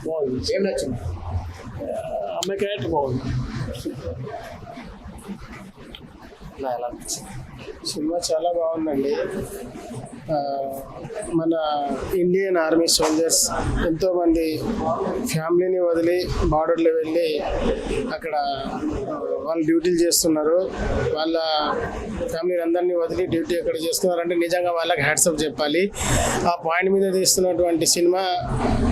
బాగుంది. ఏం నచ్చింది? అమ్మాయి క్యారెక్టర్ బాగుంది. ఎలా అనిపించింది? సినిమా చాలా బాగుందండి. మన ఇండియన్ ఆర్మీ సోల్జర్స్ ఎంతోమంది ఫ్యామిలీని వదిలి బార్డర్లో వెళ్ళి అక్కడ వాళ్ళు డ్యూటీలు చేస్తున్నారు. వాళ్ళ ఫ్యామిలీని అందరినీ వదిలి డ్యూటీ ఎక్కడ చేస్తున్నారంటే నిజంగా వాళ్ళకి హ్యాట్సప్ చెప్పాలి. ఆ పాయింట్ మీద తీస్తున్నటువంటి సినిమా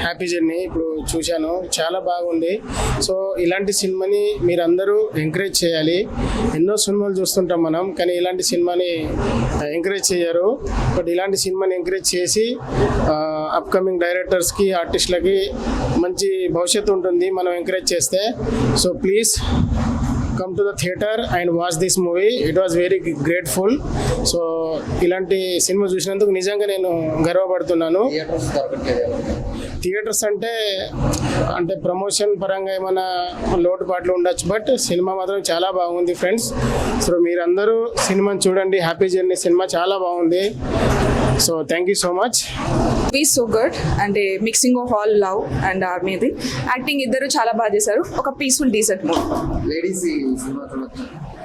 హ్యాపీ జర్నీ ఇప్పుడు చూశాను, చాలా బాగుంది. సో ఇలాంటి సినిమాని మీరందరూ ఎంకరేజ్ చేయాలి. ఎన్నో సినిమాలు చూస్తుంటాం మనం, కానీ ఇలాంటి సినిమాని ఎంకరేజ్ చేయరు. బట్ ఇలాంటి సినిమాని ఎంకరేజ్ చేసి అప్కమింగ్ డైరెక్టర్స్కి, ఆర్టిస్టులకి మంచి భవిష్యత్తు ఉంటుంది మనం ఎంకరేజ్ చేస్తే. So please come to the theater and watch this movie. It was very grateful. So ఇలాంటి సినిమా చూసినందుకు నిజంగా నేను గర్వపడుతున్నాను. థియేటర్స్ అంటే ప్రమోషన్ పరంగా ఏమైనా లోటుపాట్లు ఉండొచ్చు, బట్ సినిమా మాత్రం చాలా బాగుంది ఫ్రెండ్స్. సో మీరందరూ సినిమాని చూడండి. హ్యాపీ జర్నీ సినిమా చాలా బాగుంది. So thank you so much. So good అంటే mixing of all love and ఆర్మీది యాక్టింగ్ ఇద్దరు చాలా బాగా చేశారు. ఒక పీస్ఫుల్ డీసెంట్ మూవీ. లేడీస్ ఈ సినిమా చూడొచ్చు.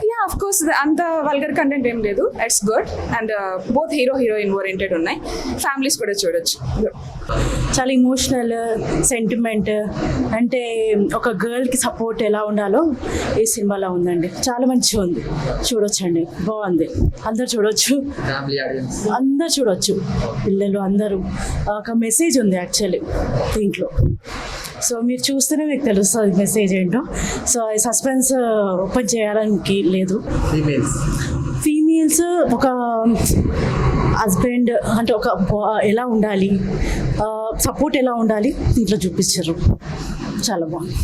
యా ఆఫ్ కోర్స్ అంత వల్గర్ కంటెంట్ ఏం లేదు. It's good and both hero heroine oriented ఉన్నాయి. ఫ్యామిలీస్ కూడా చూడొచ్చు. చాలా ఇమోషనల్ సెంటిమెంట్, అంటే ఒక గర్ల్కి సపోర్ట్ ఎలా ఉండాలో ఈ సినిమాలో ఉందండి. చాలా మంచిగా ఉంది, చూడొచ్చండి, బాగుంది. అందరు చూడొచ్చు, ఫ్యామిలీ ఆడియన్స్ అందరు చూడొచ్చు, పిల్లలు అందరూ. ఒక మెసేజ్ ఉంది యాక్చువల్లీ దీంట్లో. సో మీరు చూస్తేనే మీకు తెలుస్తుంది మెసేజ్ ఏంటో. సో ఈ సస్పెన్స్ ఓపెన్ చేయడానికి లేదు. ఫీమేల్స్ ఒక హస్బెండ్ అంటే ఒక ఎలా ఉండాలి, సపోర్ట్ ఎలా ఉండాలి దీంట్లో చూపించారు. చాలా బాగుంది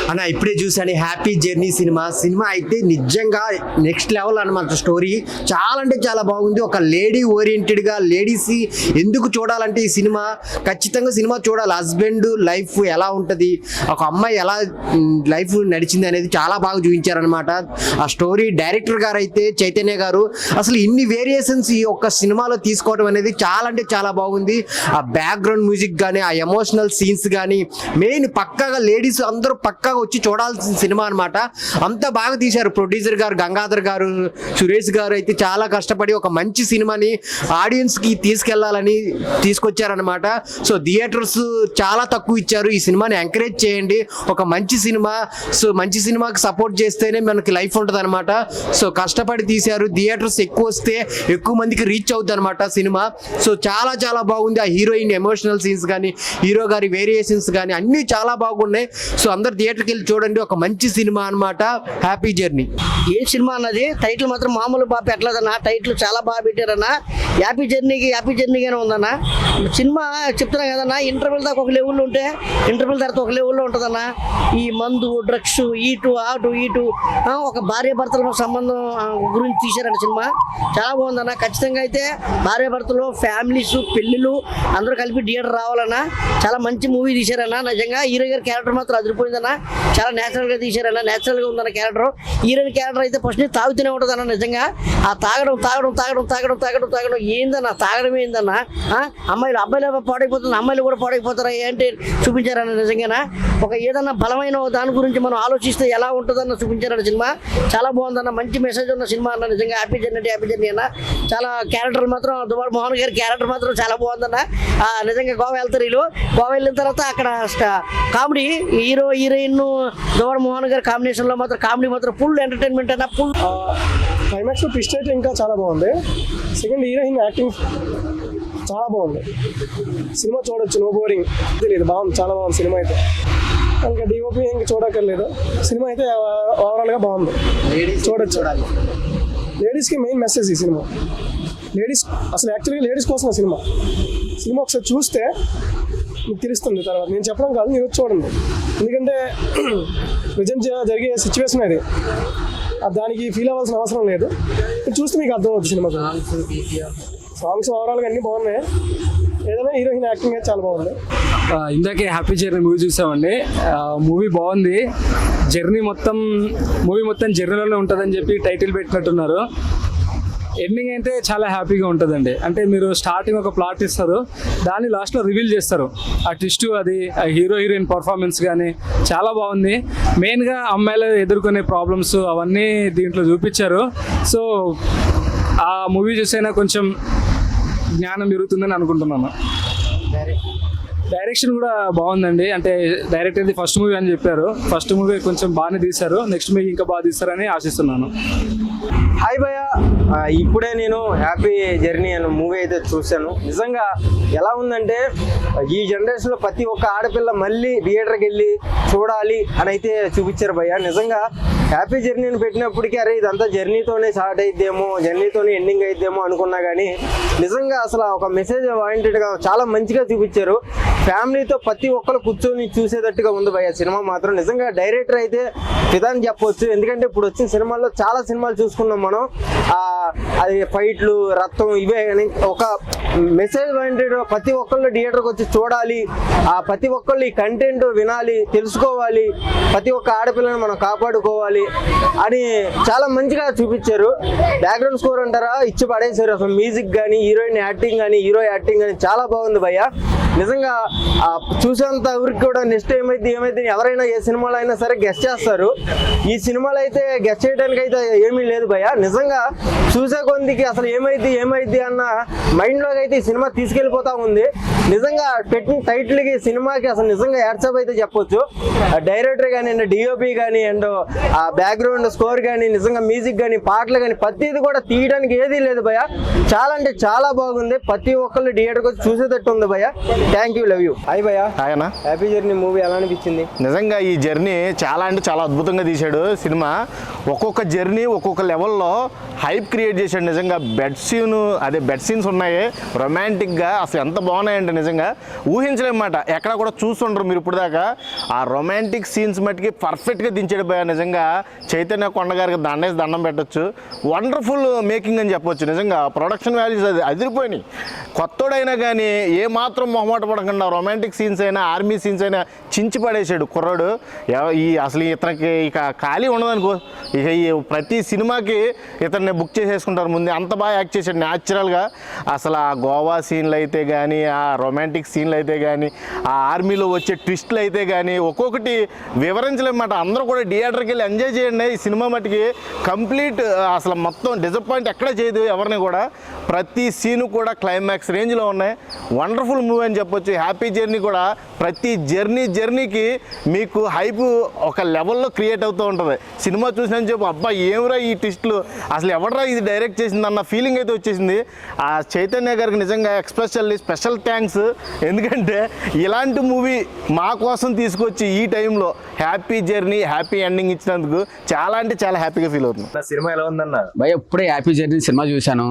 అన్న. ఇప్పుడే చూసాను హ్యాపీ జర్నీ సినిమా అయితే నిజంగా నెక్స్ట్ లెవెల్ అన్నమాట. స్టోరీ చాలా అంటే చాలా బాగుంది. ఒక లేడీ ఓరియంటెడ్గా లేడీస్ ఎందుకు చూడాలంటే ఈ సినిమా ఖచ్చితంగా సినిమా చూడాలి. హస్బెండ్ లైఫ్ ఎలా ఉంటుంది, ఒక అమ్మాయి ఎలా లైఫ్ నడిచింది అనేది చాలా బాగా చూపించారనమాట. ఆ స్టోరీ డైరెక్టర్ గారు అయితే చైతన్య గారు అసలు ఇన్ని వేరియేషన్స్ ఈ ఒక్క సినిమాలో తీసుకోవడం అనేది చాలా అంటే చాలా బాగుంది. ఆ బ్యాక్గ్రౌండ్ మ్యూజిక్ కానీ, ఆ ఎమోషనల్ సీన్స్ కానీ, మెయిన్ పక్కాగా లేడీస్ అందరూ పక్కాగా వచ్చి చూడాల్సిన సినిమా అనమాట. అంత బాగా తీశారు. ప్రొడ్యూసర్ గారు గంగాధర్ గారు, సురేష్ గారు అయితే చాలా కష్టపడి ఒక మంచి సినిమాని ఆడియన్స్కి తీసుకెళ్లాలని తీసుకొచ్చారనమాట. సో థియేటర్స్ చాలా తక్కువ ఇచ్చారు. ఈ సినిమాని ఎంకరేజ్ చేయండి. ఒక మంచి సినిమా. సో మంచి సినిమాకి సపోర్ట్ చేస్తేనే మనకి లైఫ్ ఉంటుంది అనమాట. సో కష్టపడి తీశారు. థియేటర్స్ ఎక్కువ వస్తే ఎక్కువ మందికి రీచ్ అవుతుంది అనమాట సినిమా. సో చాలా చాలా బాగుంది. ఆ హీరోయిన్ ఎమోషనల్ సీన్స్ కానీ, హీరో గారి వేరియేషన్స్ కానీ అన్నీ చాలా బాగున్నాయి. సో అందరు థియేటర్కి వెళ్ళి చూడండి. ఒక మంచి సినిమా అనమాట హ్యాపీ జర్నీ. ఏ సినిమా అన్నది టైటిల్ మాత్రం మామూలు బాగా పెట్టలేదన్న. టైటిల్ చాలా బాగా పెట్టారన్న. హ్యాపీ జర్నీగానే ఉందన్న సినిమా. చెప్తున్నా కదన్నా, ఇంటర్వెల్ దాకా ఒక లెవెల్లో ఉంటే ఇంటర్వెల్ తర్వాత ఒక లెవెల్లో ఉంటుందన్న. ఈ మందు, డ్రగ్స్, ఇటు ఒక భార్య భర్తల సంబంధం గురించి తీశారన్న సినిమా. చాలా బాగుందన్న. ఖచ్చితంగా అయితే భార్య భర్తలు, ఫ్యామిలీస్, పెళ్ళిళ్ళు అందరూ కలిపి థియేటర్ రావాలన్నా. చాలా మంచి మూవీ తీశారన్న. నిజంగా హీరో గారి క్యారెక్టర్ మాత్రం అదిరిపోయిందన్న. చాలా నేచురల్గా తీశారన్న. నేచురల్గా ఉందన్న క్యారెక్టర్. హీరోయిన్ క్యారెక్టర్ అయితే ఫస్ట్ తాగుతూనే ఉంటుందన్న. నిజంగా ఆ తాగడం ఏందన్నా, తాగడం ఏందన్న. అబ్బాయిలు పాడైపోతుంది, అమ్మాయిలు కూడా పాడైపోతారా ఏంటి చూపించారన్న. నిజంగా ఒక ఏదన్నా బలమైన దాని గురించి మనం ఆలోచిస్తే ఎలా ఉంటుందన్న చూపించారన్న సినిమా. చాలా బాగుందన్న. మంచి మెసేజ్ ఉన్న సినిమా అన్న. నిజంగా హ్యాపీ జర్నీ అన్న. చాలా క్యారెక్టర్ మాత్రం దుబార్ మోహన్ గారి క్యారెక్టర్ మాత్రం చాలా బాగుందన్న. నిజంగా గోవా వెళ్తారు వీళ్ళు. గోవా వెళ్ళిన తర్వాత అక్కడ కామెడీ హీరోయిన్ దుబార్ మోహన్ గారి కాంబినేషన్లో మాత్రం కామెడీ మాత్రం ఫుల్ ఎంటర్టైన్మెంట్ అన్న. ఫుల్ క్లైమాక్స్ ట్విస్ట్ అయితే ఇంకా చాలా బాగుంది. సెకండ్ హీరోయిన్ యాక్టింగ్ చాలా బాగుంది. సినిమా చూడొచ్చు, నో బోరింగ్ తెలియదు. బాగుంది, చాలా బాగుంది సినిమా అయితే. ఇంకా డిఓపి ఇంకా చూడక్కర్లేదు. సినిమా అయితే ఓవరాల్గా బాగుంది, చూడొచ్చు. లేడీస్కి మెయిన్ మెసేజ్ ఈ సినిమా. లేడీస్ అసలు యాక్చువల్గా లేడీస్ కోసం సినిమా ఒకసారి చూస్తే మీకు తెలుస్తుంది. తర్వాత నేను చెప్పడం కాదు, మీరు చూడండి. ఎందుకంటే ప్రజెంట్ జరిగే సిచ్యువేషన్ అది, దానికి ఫీల్ అవ్వాల్సిన అవసరం లేదు. చూస్తే మీకు అర్థమవుతుంది సినిమా. సాంగ్స్ ఓవరాల్గా అన్నీ బాగున్నాయి. ఏదైనా హీరోయిన్ యాక్టింగ్ అయితే చాలా బాగుంది. ఇందాకే హ్యాపీ జర్నీ మూవీ చూసామండి. మూవీ బాగుంది. మూవీ మొత్తం జర్నీలోనే ఉంటుందని చెప్పి టైటిల్ పెట్టినట్టున్నారు. ఎండింగ్ అయితే చాలా హ్యాపీగా ఉంటుందండి. అంటే మీరు స్టార్టింగ్ ఒక ప్లాట్ ఇస్తారు, దాన్ని లాస్ట్లో రివీల్ చేస్తారు. ఆ ట్విస్ట్, అది ఆ హీరో హీరోయిన్ పర్ఫార్మెన్స్ కానీ చాలా బాగుంది. మెయిన్గా అమ్మాయిలు ఎదుర్కొనే ప్రాబ్లమ్స్ అవన్నీ దీంట్లో చూపించారు. సో ఆ మూవీ చూసైనా కొంచెం జ్ఞానం పెరుగుతుందని అనుకుంటున్నాను. డైరెక్షన్ కూడా బాగుందండి. అంటే డైరెక్టర్ది ఫస్ట్ మూవీ అని చెప్పారు. ఫస్ట్ మూవీ కొంచెం బాగానే తీశారు, నెక్స్ట్ మూవీ ఇంకా బాగా తీస్తారని ఆశిస్తున్నాను. హాయ్ భయ్య, ఇప్పుడే నేను హ్యాపీ జర్నీ అనే మూవీ అయితే చూశాను. నిజంగా ఎలా ఉందంటే ఈ జనరేషన్లో ప్రతి ఒక్క ఆడపిల్ల మళ్ళీ థియేటర్కి వెళ్ళి చూడాలి అని అయితే చూపించారు భయ్య. నిజంగా హ్యాపీ జర్నీని పెట్టినప్పటికీ అరే ఇదంతా జర్నీతోనే స్టార్ట్ అయిద్దేమో, జర్నీతోనే ఎండింగ్ అయిద్దేమో అనుకున్నా కానీ నిజంగా అసలు ఒక మెసేజ్ ఓరియంటెడ్గా చాలా మంచిగా చూపించారు. ఫ్యామిలీతో ప్రతి ఒక్కరు కూర్చొని చూసేటట్టుగా ఉంది భయ్య సినిమా మాత్రం. నిజంగా డైరెక్టర్ అయితే ఫిదా అని చెప్పవచ్చు. ఎందుకంటే ఇప్పుడు వచ్చిన సినిమాల్లో చాలా సినిమాలు చూసుకున్నాం మనం, అది ఫైట్లు, రక్తం ఇవే కానీ ఒక మెసేజ్ ఓరియంటెడ్ ప్రతి ఒక్కళ్ళు థియేటర్కి వచ్చి చూడాలి, ప్రతి ఒక్కళ్ళు ఈ కంటెంట్ వినాలి, తెలుసుకోవాలి, ప్రతి ఒక్క ఆడపిల్లని మనం కాపాడుకోవాలి అని చాలా మంచిగా చూపించారు. బ్యాక్గ్రౌండ్ స్కోర్ అంటారా ఇచ్చి పడేశారు. అసలు మ్యూజిక్ కానీ, హీరోయిన్ యాక్టింగ్ కానీ, హీరో యాక్టింగ్ కానీ చాలా బాగుంది భయ్య. నిజంగా చూసేంత ఊరికి కూడా నెక్స్ట్ ఏమైతే ఎవరైనా ఏ సినిమాలో అయినా సరే గెస్ట్ చేస్తారు. ఈ సినిమాలో అయితే గెస్ట్ చేయడానికి అయితే ఏమీ లేదు భయ్య. నిజంగా చూసే కొందికి అసలు ఏమైద్ది అన్న మైండ్లోకి అయితే ఈ సినిమా తీసుకెళ్ళిపోతా ఉంది. నిజంగా పెట్టిన టైటిల్కి సినిమాకి అసలు నిజంగా యాడ్సప్ అయితే చెప్పొచ్చు. డైరెక్టర్ కానీ అండ్ డిఓపి కానీ అండ్ ఆ బ్యాక్గ్రౌండ్ స్కోర్ కానీ, నిజంగా మ్యూజిక్ కానీ, పాటలు కానీ ప్రతిది కూడా తీయడానికి ఏదీ లేదు భయ్య. చాలా అంటే చాలా బాగుంది. ప్రతి ఒక్కళ్ళు థియేటర్కి వచ్చి చూసేటట్టు ఉంది భయ్య. Thank you, love you. Hi భయ్య. హాయ్ అన్న. హ్యాపీ జర్నీ మూవీ ఎలా అనిపించింది? నిజంగా ఈ జర్నీ చాలా అంటే చాలా అద్భుతంగా తీశాడు సినిమా. ఒక్కొక్క జర్నీ ఒక్కొక్క లెవెల్లో హైప్ క్రియేట్ చేశాడు. నిజంగా బెడ్ సీన్స్ ఉన్నాయి రొమాంటిక్గా, అసలు ఎంత బాగున్నాయంటే నిజంగా ఊహించలేమాట. ఎక్కడ కూడా చూస్తుండ్రు మీరు ఇప్పుడు దాకా. ఆ రొమాంటిక్ సీన్స్ మట్టుకి పర్ఫెక్ట్గా దించాడు భయ్య. నిజంగా చైతన్య కొండ గారికి దండం పెట్టచ్చు. వండర్ఫుల్ మేకింగ్ అని చెప్పొచ్చు. నిజంగా ప్రొడక్షన్ వాల్యూస్ అది అదిరిపోయినాయి. కొత్తోడైనా కానీ ఏమాత్రం మొహమాట పడకుండా రొమాంటిక్ సీన్స్ అయినా, ఆర్మీ సీన్స్ అయినా చించి పడేసాడు కుర్రాడు. అసలు ఇతనికి ఇక ఖాళీ ఉండదనుకో. ఇక ఈ ప్రతి సినిమాకి ఇతన్ని బుక్ చేసేసుకుంటారు ముందే. అంత బాగా యాక్ట్ చేశాడు న్యాచురల్గా. అసలు ఆ గోవా సీన్లు అయితే కానీ, ఆ రొమాంటిక్ సీన్లు అయితే కానీ, ఆ ఆర్మీలో వచ్చే ట్విస్ట్లు అయితే కానీ ఒక్కొక్కటి వివరించలేమాట. అందరూ కూడా థియేటర్కి వెళ్ళి ఎంజాయ్ చేయండి. ఈ సినిమా మటుకి కంప్లీట్ అసలు మొత్తం డిసప్పాయింట్ ఎక్కడ చేయదు ఎవరిని కూడా. ప్రతి సీను కూడా క్లైమాక్స్ రేంజ్లో ఉన్నాయి. వండర్ఫుల్ మూవీ అని చెప్పొచ్చు. హ్యాపీ జర్నీ కూడా ప్రతి జర్నీకి మీకు హైప్ ఒక లెవెల్లో క్రియేట్ అవుతూ ఉంటుంది. సినిమా చూసినని చెప్పి అబ్బా ఏమరా ఈ ట్విస్ట్లు, అసలు ఎవడరా ఇది డైరెక్ట్ చేసింది అన్న ఫీలింగ్ అయితే వచ్చేసింది. ఆ చైతన్య గారికి నిజంగా స్పెషల్ థ్యాంక్స్. ఎందుకంటే ఇలాంటి మూవీ మా కోసం తీసుకొచ్చి ఈ టైంలో హ్యాపీ జర్నీ, హ్యాపీ ఎండింగ్ ఇచ్చినందుకు చాలా అంటే చాలా హ్యాపీగా ఫీల్ అవుతుంది. సినిమా ఎలా ఉందన్న? భయ ఇప్పుడే హ్యాపీ జర్నీ సినిమా చూశాను.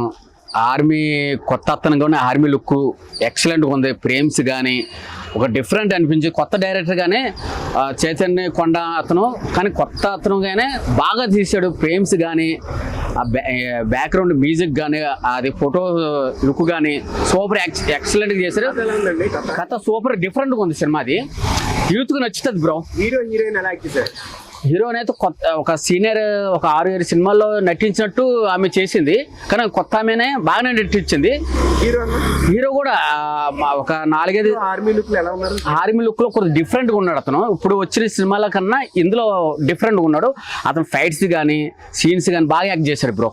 ఆర్మీ కొత్త అతను కానీ ఆర్మీ లుక్ ఎక్సలెంట్గా ఉంది. ఫ్రేమ్స్ కానీ ఒక డిఫరెంట్ అనిపించి కొత్త డైరెక్టర్ గానే చైతన్య కొండ అతను, కానీ కొత్త అతనుగానే బాగా తీశాడు. ఫ్రేమ్స్ కానీ, ఆ బ్యాక్గ్రౌండ్ మ్యూజిక్ కానీ, అది ఫోటో లుక్ కానీ సూపర్ ఎక్సలెంట్గా చేశారు. కథ సూపర్ డిఫరెంట్గా ఉంది సినిమా. అది యూత్కి నచ్చుతుంది బ్రో. హీరో హీరోయిన్ ఎలా యాక్ట్ చేశారు? హీరోయిన్ అయితే ఒక సీనియర్ ఒక 6-7 సినిమాల్లో నటించినట్టు ఆమె చేసింది, కానీ కొత్త ఆమెనే బాగానే నటించింది. హీరో కూడా ఒక 4-5 ఆర్మీ లుక్ లో కొంచెం డిఫరెంట్ గా ఉన్నాడు అతను. ఇప్పుడు వచ్చిన సినిమాల కన్నా ఇందులో డిఫరెంట్ గా ఉన్నాడు అతను. ఫైట్స్ కానీ, సీన్స్ కానీ బాగా యాక్ట్ చేశాడు బ్రో.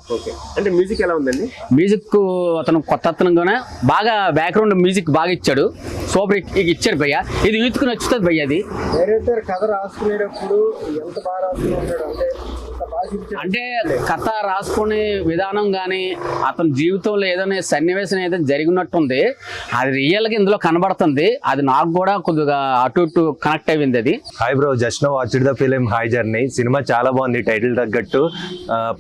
అంటే మ్యూజిక్ ఎలా ఉందండి? మ్యూజిక్ అతను కొత్త అతనుగానే బాగా బ్యాక్గ్రౌండ్ మ్యూజిక్ బాగా ఇచ్చాడు. సూపర్ ఇచ్చాడు భయ్య. ఇది యూత్ కు నచ్చుతుంది భయ్య. అది డైరెక్టర్ కథ రాసుకునేటప్పుడు ఎంత బాగా రాసుకుంటాడు అంటే కథ రాసుకునే విధానం కానీ, అతని జీవితంలో ఏదైనా సన్నివేశం ఏదైనా జరిగినట్టుంది, అది రియల్గా ఇందులో కనబడుతుంది. అది నాకు కూడా కొద్దిగా అటు ఇటు కనెక్ట్ అయింది. అది hi bro, just no watched the film hi journey. సినిమా చాలా బాగుంది, టైటిల్ తగ్గట్టు.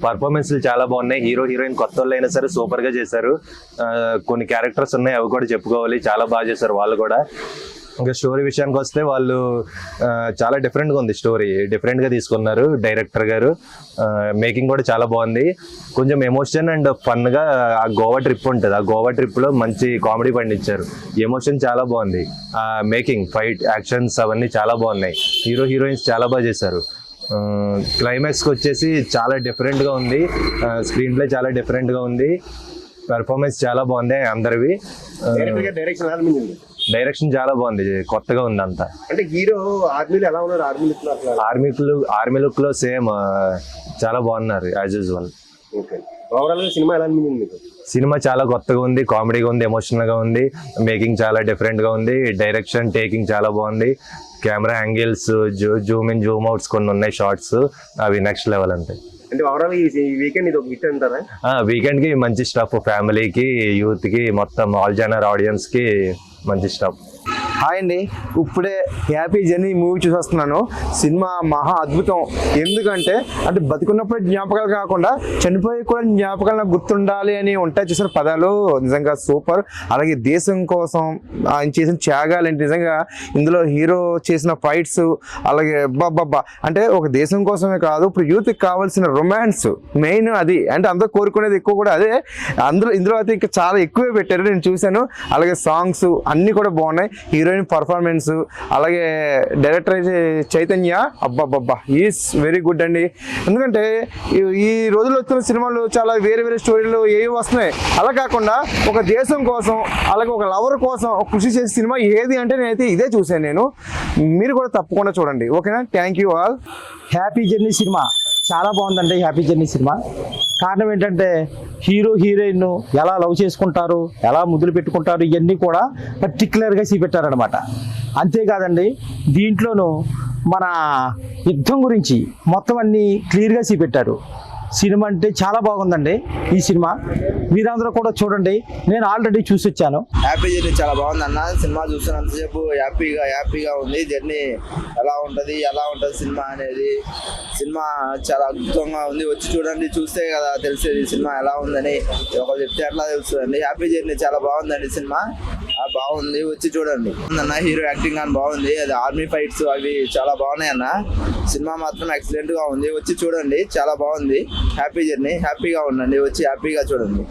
పర్ఫార్మెన్స్లు చాలా బాగున్నాయి. హీరో హీరోయిన్ కొత్త వాళ్ళు అయినా సరే సూపర్ గా చేశారు. కొన్ని క్యారెక్టర్స్ ఉన్నాయి, అవి కూడా చెప్పుకోవాలి. చాలా బాగా చేశారు వాళ్ళు కూడా. ఇంకా స్టోరీ విషయానికి వస్తే వాళ్ళు చాలా డిఫరెంట్గా ఉంది. స్టోరీ డిఫరెంట్గా తీసుకున్నారు డైరెక్టర్ గారు. మేకింగ్ కూడా చాలా బాగుంది. కొంచెం ఎమోషన్ అండ్ ఫన్గా ఆ గోవా ట్రిప్ ఉంటుంది, ఆ గోవా ట్రిప్లో మంచి కామెడీ పండించారు. ఎమోషన్ చాలా బాగుంది. మేకింగ్, ఫైట్, యాక్షన్స్ అవన్నీ చాలా బాగున్నాయి. హీరో హీరోయిన్స్ చాలా బాగా చేశారు. క్లైమాక్స్కి వచ్చేసి చాలా డిఫరెంట్గా ఉంది, స్క్రీన్ ప్లే చాలా డిఫరెంట్గా ఉంది, పెర్ఫార్మెన్స్ చాలా బాగుంది అందరివి. డైరెక్షన్ ఎలా అనిపించింది? డైరెక్షన్ చాలా బాగుంది, కొత్తగా ఉంది అంతా. అంటే హీరో ఆర్మీలో ఎలా ఉన్నారు? ఆర్మీ లుక్లో సేమ్ చాలా బాగున్నారు యాజ్ యూజువల్. ఓకే, ఓవరాల్గా సినిమా ఎలా అనిపించింది మీకు? సినిమా చాలా కొత్తగా ఉంది, కామెడీగా ఉంది, ఎమోషనల్గా ఉంది, మేకింగ్ చాలా డిఫరెంట్గా ఉంది, డైరెక్షన్ టేకింగ్ చాలా బాగుంది, camera angles, Zoom in Zoom outs కొన్ని ఉన్నాయి షార్ట్స్, అవి నెక్స్ట్ లెవెల్ అంతే. అంటే ఓవరాల్ ఈ వీకెండ్ ఇది ఒక హిట్ అంటారా? వీకెండ్కి మంచి స్టఫ్, ఫ్యామిలీకి, యూత్కి, మొత్తం ఆల్ జనర్ ఆడియన్స్కి మంచి స్టఫ్. హాయ్ అండి, ఇప్పుడే హ్యాపీ జర్నీ మూవీ చూసి వస్తున్నాను. సినిమా మహా అద్భుతం. ఎందుకంటే అంటే బతికున్నప్పుడు జ్ఞాపకాలు కాకుండా చనిపోయి కూడా జ్ఞాపకాలు నాకు గుర్తుండాలి అని ఉంటాయి చూసిన పదాలు, నిజంగా సూపర్. అలాగే దేశం కోసం ఆయన చేసిన త్యాగాలు ఏంటి, నిజంగా ఇందులో హీరో చేసిన ఫైట్స్, అలాగే బాబ్బా అంటే ఒక దేశం కోసమే కాదు, ఇప్పుడు యూత్కి కావాల్సిన రొమాన్స్ మెయిన్ అది. అంటే అందరూ కోరుకునేది ఎక్కువ కూడా అదే. ఇందులో అయితే ఇంకా చాలా ఎక్కువే పెట్టారు, నేను చూశాను. అలాగే సాంగ్స్ అన్నీ కూడా బాగున్నాయి, హీరోయిన్ పర్ఫార్మెన్స్, అలాగే డైరెక్టర్ అయితే చైతన్య, అబ్బాబ్బా ఈజ్ వెరీ గుడ్ అండి. ఎందుకంటే ఈ రోజుల్లో వచ్చిన సినిమాలు చాలా వేరే వేరే స్టోరీలు ఏవి వస్తున్నాయి, అలా కాకుండా ఒక దేశం కోసం, అలాగే ఒక లవర్ కోసం కృషి చేసే సినిమా ఏది అంటే నేనైతే ఇదే చూశాను నేను. మీరు కూడా తప్పకుండా చూడండి, ఓకేనా? Thank you all. Happy journey సినిమా చాలా బాగుందండి. హ్యాపీ జర్నీ సినిమా కారణం ఏంటంటే హీరో హీరోయిన్ ఎలా లవ్ చేసుకుంటారు, ఎలా ముద్దులు పెట్టుకుంటారు, ఇవన్నీ కూడా పర్టికులర్గా చూపెట్టారనమాట. అంతేకాదండి, దీంట్లోనూ మన యుద్ధం గురించి మొత్తం అన్నీ క్లియర్గా చూపెట్టారు. సినిమా అంటే చాలా బాగుందండి ఈ సినిమా, మీరందరూ కూడా చూడండి. నేను ఆల్రెడీ చూసి వచ్చాను. హ్యాపీ జర్నీ చాలా బాగుంది అన్న. సినిమా చూస్తున్నంతసేపు హ్యాపీగా ఉంది. జర్నీ ఎలా ఉంటుంది సినిమా అనేది. సినిమా చాలా అద్భుతంగా ఉంది, వచ్చి చూడండి, చూస్తే కదా తెలిసేది సినిమా ఎలా ఉందని. ఒకరు చెప్తే అట్లా తెలుస్తుందండి. హ్యాపీ జర్నీ చాలా బాగుందండి సినిమా, బాగుంది, వచ్చి చూడండి అన్న. హీరో యాక్టింగ్ అని బాగుంది, అది ఆర్మీ ఫైట్స్ అవి చాలా బాగున్నాయి అన్న. సినిమా మాత్రం ఎక్సలెంట్ గా ఉంది, వచ్చి చూడండి, చాలా బాగుంది. హ్యాపీ జర్నీ, హ్యాపీగా ఉండండి, వచ్చి హ్యాపీగా చూడండి.